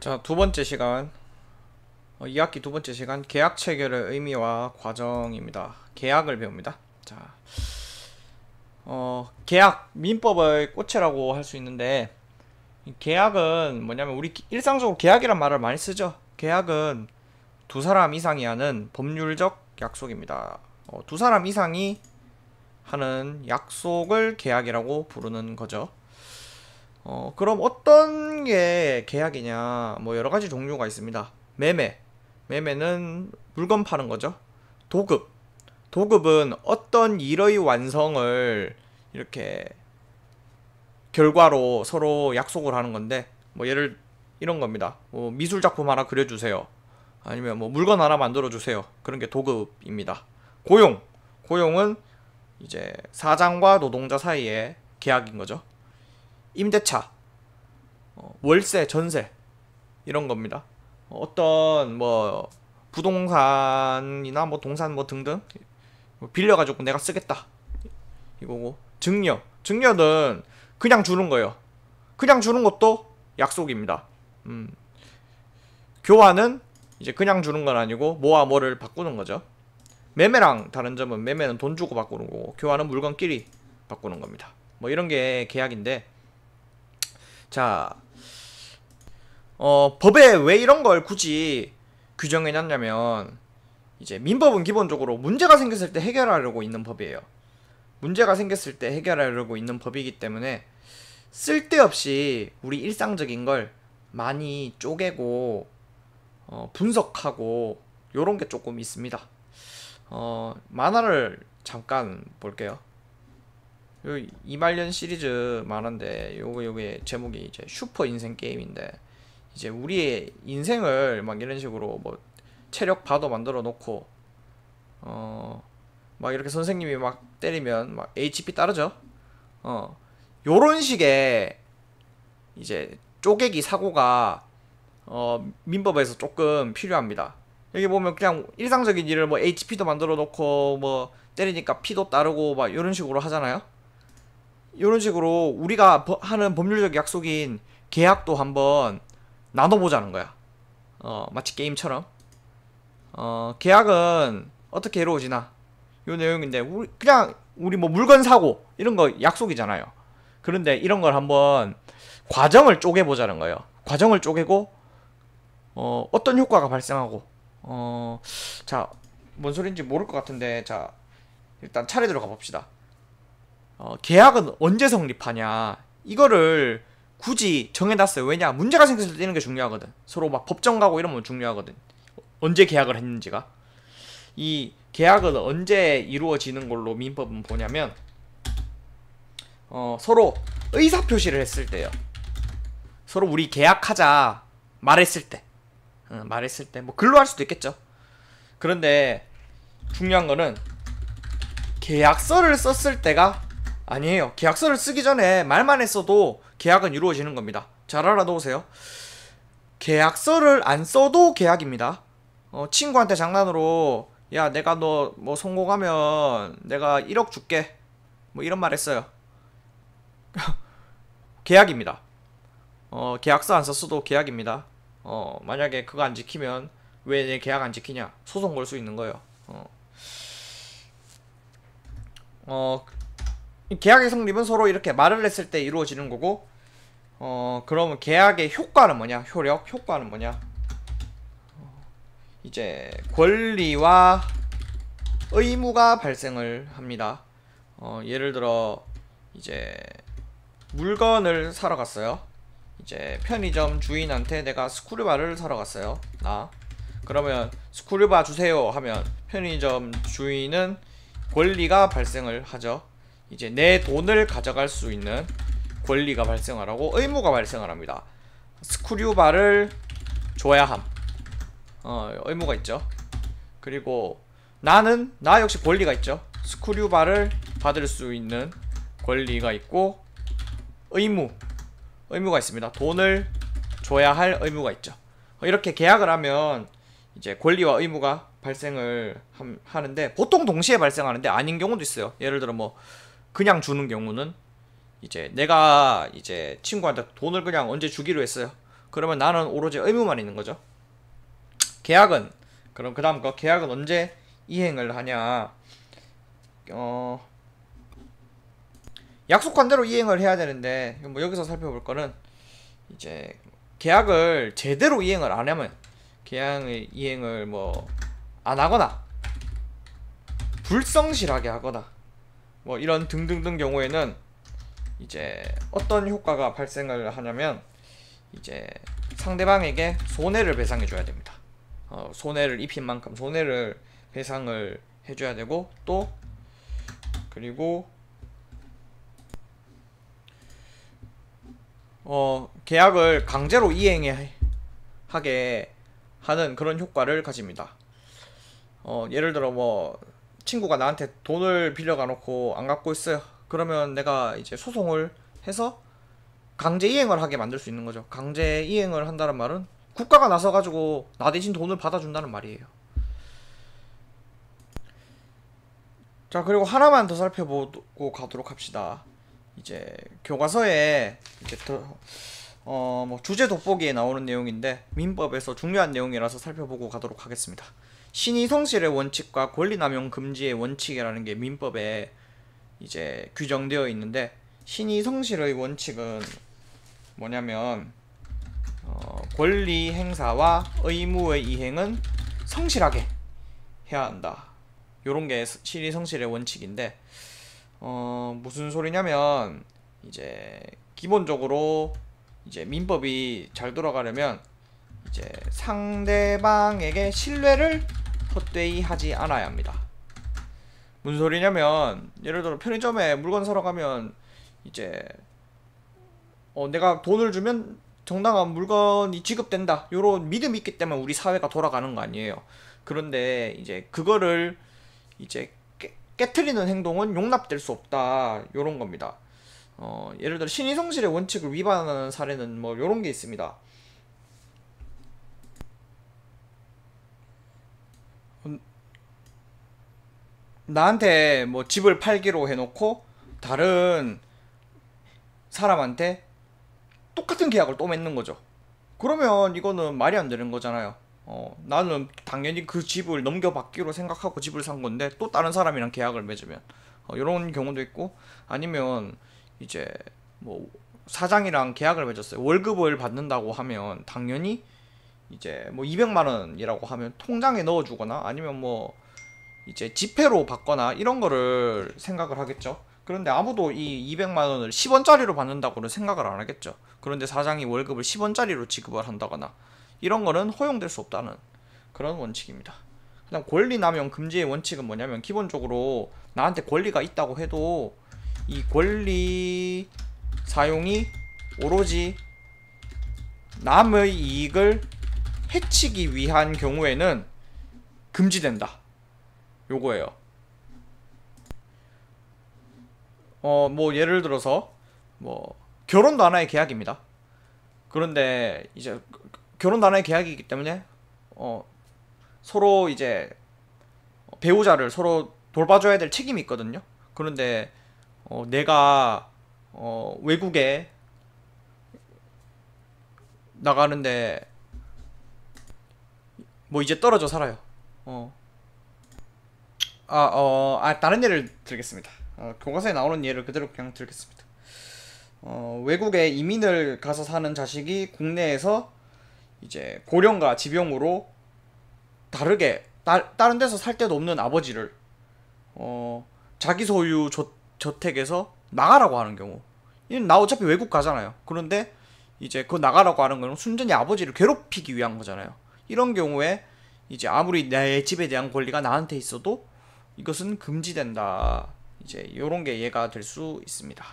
자, 두 번째 시간, 2학기 두 번째 시간, 계약 체결의 의미와 과정입니다. 계약을 배웁니다. 자, 계약, 민법의 꽃이라고 할 수 있는데, 이 계약은 뭐냐면, 우리 일상적으로 계약이란 말을 많이 쓰죠. 계약은 두 사람 이상이 하는 법률적 약속입니다. 두 사람 이상이 하는 약속을 계약이라고 부르는 거죠. 그럼 어떤 게 계약이냐? 뭐 여러 가지 종류가 있습니다. 매매. 매매는 물건 파는 거죠. 도급. 도급은 어떤 일의 완성을 이렇게 결과로 서로 약속을 하는 건데, 뭐 이런 겁니다. 뭐 미술 작품 하나 그려주세요. 아니면 뭐 물건 하나 만들어주세요. 그런 게 도급입니다. 고용. 고용은 이제 사장과 노동자 사이의 계약인 거죠. 임대차, 월세, 전세 이런 겁니다. 어떤 뭐 부동산이나 뭐 동산 뭐 등등 빌려가지고 내가 쓰겠다 이거고. 증여, 증여는 그냥 주는 거예요. 그냥 주는 것도 약속입니다. 교환은 이제 그냥 주는 건 아니고 뭐와 뭐를 바꾸는 거죠. 매매랑 다른 점은 매매는 돈 주고 바꾸는 거고 교환은 물건끼리 바꾸는 겁니다. 뭐 이런 게 계약인데, 자, 법에 왜 이런 걸 굳이 규정해놨냐면, 이제 민법은 기본적으로 문제가 생겼을 때 해결하려고 있는 법이에요. 문제가 생겼을 때 해결하려고 있는 법이기 때문에 쓸데없이 우리 일상적인 걸 많이 쪼개고 분석하고 요런 게 조금 있습니다. 만화를 잠깐 볼게요. 요 이말년 시리즈 만화인데 요게 제목이 이제 슈퍼 인생 게임인데, 이제 우리의 인생을 막 이런 식으로 뭐 체력 바도 만들어 놓고 막 이렇게 선생님이 막 때리면 막 HP 따르죠. 요런 식의 이제 쪼개기 사고가 민법에서 조금 필요합니다. 여기 보면 그냥 일상적인 일을 뭐 HP도 만들어 놓고 뭐 때리니까 피도 따르고 막 이런 식으로 하잖아요. 이런 식으로 우리가 하는 법률적 약속인 계약도 한번 나눠보자는 거야. 마치 게임처럼. 계약은 어떻게 이루어지나? 요 내용인데, 그냥 우리 뭐 물건 사고 이런 거 약속이잖아요. 그런데 이런 걸 한번 과정을 쪼개보자는 거예요. 과정을 쪼개고 어떤 효과가 발생하고, 자, 뭔 소린지 모를 것 같은데, 자, 일단 차례대로 가봅시다. 계약은 언제 성립하냐, 이거를 굳이 정해놨어요. 왜냐, 문제가 생겼을 때 이런 게 중요하거든. 서로 막 법정 가고 이러면 중요하거든. 언제 계약을 했는지가. 이 계약은 언제 이루어지는 걸로 민법은 보냐면, 서로 의사표시를 했을 때요. 서로 우리 계약하자 말했을 때. 말했을 때 뭐 글로 할 수도 있겠죠. 그런데 중요한 거는 계약서를 썼을 때가 아니에요. 계약서를 쓰기 전에 말만 했어도 계약은 이루어지는 겁니다. 잘 알아놓으세요. 계약서를 안 써도 계약입니다. 친구한테 장난으로 야, 내가 너 뭐 성공하면 내가 1억 줄게, 뭐 이런 말 했어요. 계약입니다. 계약서 안 썼어도 계약입니다. 만약에 그거 안 지키면 왜 내 계약 안 지키냐 소송 걸 수 있는 거예요. 계약의 성립은 서로 이렇게 말을 했을 때 이루어지는 거고, 그러면 계약의 효과는 뭐냐? 효과는 뭐냐? 이제 권리와 의무가 발생을 합니다. 예를 들어 이제 물건을 사러 갔어요. 이제 편의점 주인한테 내가 스크류바를 사러 갔어요. 그러면 스크류바 주세요 하면 편의점 주인은 권리가 발생을 하죠. 이제 내 돈을 가져갈 수 있는 권리가 발생을 하고 의무가 발생을 합니다. 스크류바를 줘야 함. 의무가 있죠. 그리고 나 역시 권리가 있죠. 스크류바를 받을 수 있는 권리가 있고 의무가 있습니다. 돈을 줘야 할 의무가 있죠. 이렇게 계약을 하면 이제 권리와 의무가 발생을 하는데, 보통 동시에 발생하는데 아닌 경우도 있어요. 예를 들어 뭐 그냥 주는 경우는, 이제 내가 이제 친구한테 돈을 그냥 언제 주기로 했어요. 그러면 나는 오로지 의무만 있는 거죠. 계약은 그럼 그 다음 거 계약은 언제 이행을 하냐. 약속한 대로 이행을 해야 되는데 뭐 여기서 살펴볼 거는 이제 계약을 제대로 이행을 안 하면 계약의 이행을 뭐 안 하거나 불성실하게 하거나 뭐 이런 등등등 경우에는 이제 어떤 효과가 발생을 하냐면 이제 상대방에게 손해를 배상해 줘야 됩니다. 손해를 입힌 만큼 손해를 배상을 해줘야 되고 또 그리고 계약을 강제로 이행하게 하는 그런 효과를 가집니다. 예를 들어 뭐 친구가 나한테 돈을 빌려가 놓고 안 갚고 있어요. 그러면 내가 이제 소송을 해서 강제 이행을 하게 만들 수 있는 거죠. 강제 이행을 한다는 말은 국가가 나서 가지고 나 대신 돈을 받아준다는 말이에요. 자, 그리고 하나만 더 살펴보고 가도록 합시다. 이제 교과서에 이제 뭐 주제 돋보기에 나오는 내용인데 민법에서 중요한 내용이라서 살펴보고 가도록 하겠습니다. 신의성실의 원칙과 권리남용 금지의 원칙이라는 게 민법에 이제 규정되어 있는데 신의성실의 원칙은 뭐냐면 권리 행사와 의무의 이행은 성실하게 해야 한다. 요런 게 신의성실의 원칙인데 무슨 소리냐면 이제 기본적으로 이제 민법이 잘 돌아가려면 이제 상대방에게 신뢰를 헛되이 하지 않아야 합니다. 무슨 소리냐면 예를 들어 편의점에 물건 사러 가면 이제 내가 돈을 주면 정당한 물건이 지급된다 요런 믿음이 있기 때문에 우리 사회가 돌아가는 거 아니에요. 그런데 이제 그거를 이제 깨트리는 행동은 용납될 수 없다 요런 겁니다. 예를 들어 신의성실의 원칙을 위반하는 사례는 뭐 요런 게 있습니다. 나한테 뭐 집을 팔기로 해놓고 다른 사람한테 똑같은 계약을 또 맺는 거죠. 그러면 이거는 말이 안 되는 거잖아요. 나는 당연히 그 집을 넘겨받기로 생각하고 집을 산 건데 또 다른 사람이랑 계약을 맺으면 이런 경우도 있고 아니면 이제 뭐 사장이랑 계약을 맺었어요. 월급을 받는다고 하면 당연히 이제 뭐 200만 원이라고 하면 통장에 넣어주거나 아니면 뭐 이제 지폐로 받거나 이런 거를 생각을 하겠죠. 그런데 아무도 이 200만 원을 10원짜리로 받는다고는 생각을 안 하겠죠. 그런데 사장이 월급을 10원짜리로 지급을 한다거나 이런 거는 허용될 수 없다는 그런 원칙입니다. 그다음 권리남용 금지의 원칙은 뭐냐면 기본적으로 나한테 권리가 있다고 해도 이 권리 사용이 오로지 남의 이익을 해치기 위한 경우에는 금지된다. 요거예요. 뭐 예를 들어서 뭐 결혼도 하나의 계약입니다. 그런데 이제 결혼도 하나의 계약이기 때문에 서로 이제 배우자를 서로 돌봐줘야 될 책임이 있거든요. 그런데 내가 외국에 나가는데 뭐 이제 떨어져 살아요. 다른 예를 들겠습니다. 교과서에 나오는 예를 그대로 그냥 들겠습니다. 외국에 이민을 가서 사는 자식이 국내에서 이제 고령과 지병으로 다르게 다른 데서 살 데도 없는 아버지를 자기 소유 저택에서 나가라고 하는 경우, 나 어차피 외국 가잖아요. 그런데 이제 그 나가라고 하는 거는 순전히 아버지를 괴롭히기 위한 거잖아요. 이런 경우에 이제 아무리 내 집에 대한 권리가 나한테 있어도 이것은 금지된다. 이제 요런 게 예가 될 수 있습니다.